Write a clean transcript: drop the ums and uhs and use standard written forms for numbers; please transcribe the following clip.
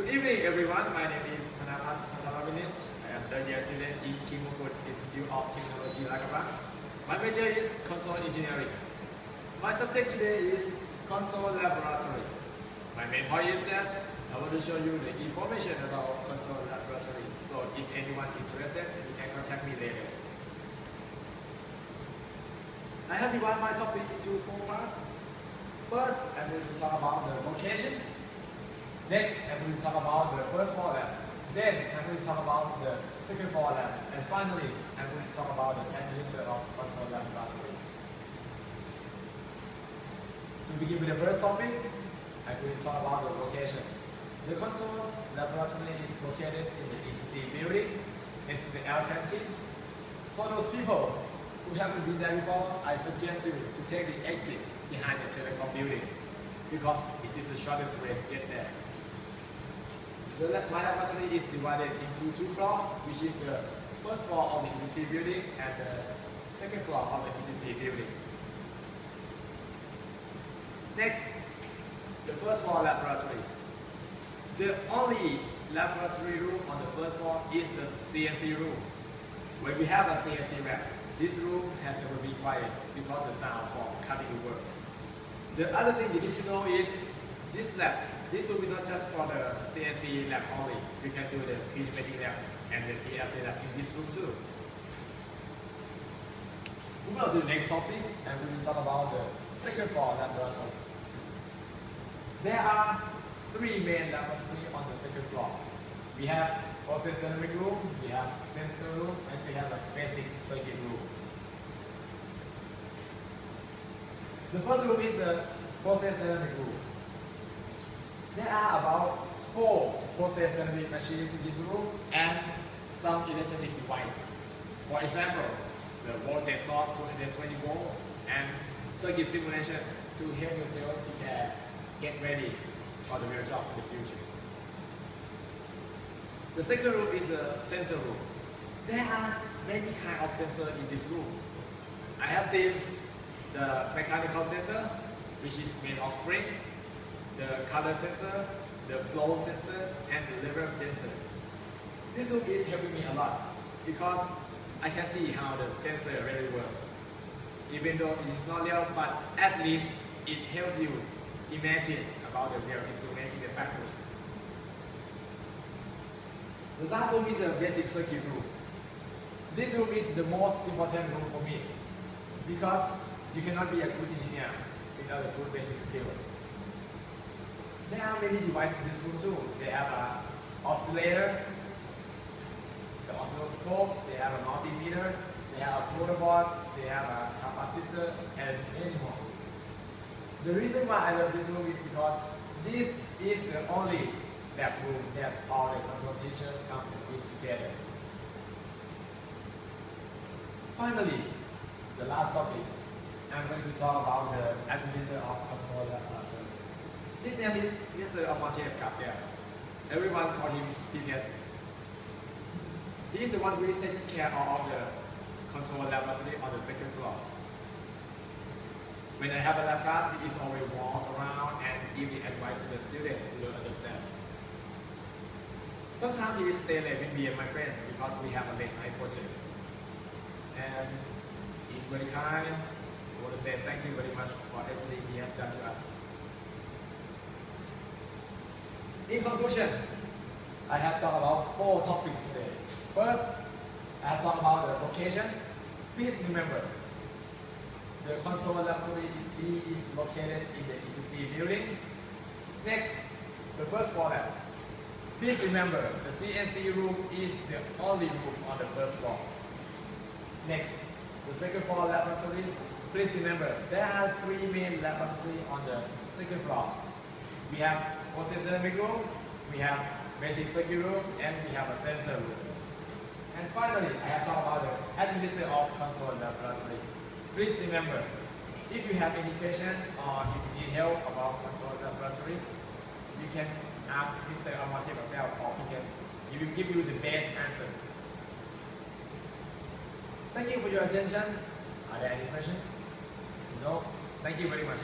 Good evening, everyone. My name is Thanapat Thanavinich. I am third year student in Kim Mukut Institute of Technology, Lakarak. My major is control engineering. My subject today is control laboratory. My main point is that I want to show you the information about control laboratory. So if anyone interested, you can contact me later. I have divided my topic into 4 parts. First, I'm going to talk about the location. Next, I'm going to talk about the first floor lab. Then, I'm going to talk about the second floor lab. And finally, I'm going to talk about the administrator of control laboratory. To begin with the first topic, I'm going to talk about the location. The control laboratory is located in the ECC building next to the air canteen. For those people who haven't been there before, I suggest you to take the exit behind the telecom building because it is the shortest way to get there. My laboratory is divided into 2 floors, which is the first floor of the ECC building and the second floor of the ECC building. Next, the first floor laboratory. The only laboratory room on the first floor is the CNC room. When we have a CNC rack, this room has never been quiet because the sound from cutting the work. The other thing you need to know is this lab. This will be not just for the CNC lab only. We can do the pneumatic lab and the PLC lab in this room too. Moving on to the next topic, and we will talk about the second floor laboratory. There are 3 main laboratories on the second floor. We have process dynamic room, we have sensor room, and we have a basic circuit room. The first room is the process dynamic room. There are about 4 process dynamic machines in this room and some electronic devices. For example, the voltage source 220 volts and circuit simulation to help yourself prepare, get ready for the real job in the future. The second room is a sensor room. There are many kinds of sensors in this room. I have seen the mechanical sensor, which is made of spring, the color sensor, the flow sensor, and the level sensor. This room is helping me a lot because I can see how the sensor really works. Even though it is not real, but at least it helps you imagine about the real instrument in the factory. The last room is the basic circuit room. This room is the most important room for me because you cannot be a good engineer without a good basic skill. There are many devices in this room too. They have an oscillator, the oscilloscope, they have a multimeter, they have a motherboard, they have a capacitor, and many more. The reason why I love this room is because this is the only lab room that all the control teachers come and teach together. Finally, the last topic, I'm going to talk about the administrator of control laboratory. His name is Mr. Amartya Kaptia. Everyone call him Pipet. He is the one who is taking care of the control laboratory on the second floor. When I have a lab class, he is always walk around and give the advice to the student who don't understand. Sometimes he will stay late with me and my friend because we have a late night project. And he's very kind. I want to say thank you very much for everything he has done to us. In conclusion, I have talked about 4 topics today. First, I have talked about the location. Please remember, the control laboratory is located in the ECC building. Next, the first floor lab. Please remember, the CNC room is the only room on the first floor. Next, the second floor laboratory. Please remember, there are 3 main laboratories on the second floor. We have process dynamic room, we have basic circuit room, and we have a sensor room. And finally, I have talked about the administrator of control laboratory. Please remember, if you have any question or if you need help about control laboratory, you can ask Mr. Amartya Kaptia or he will give you the best answer. Thank you for your attention. Are there any questions? No? Thank you very much.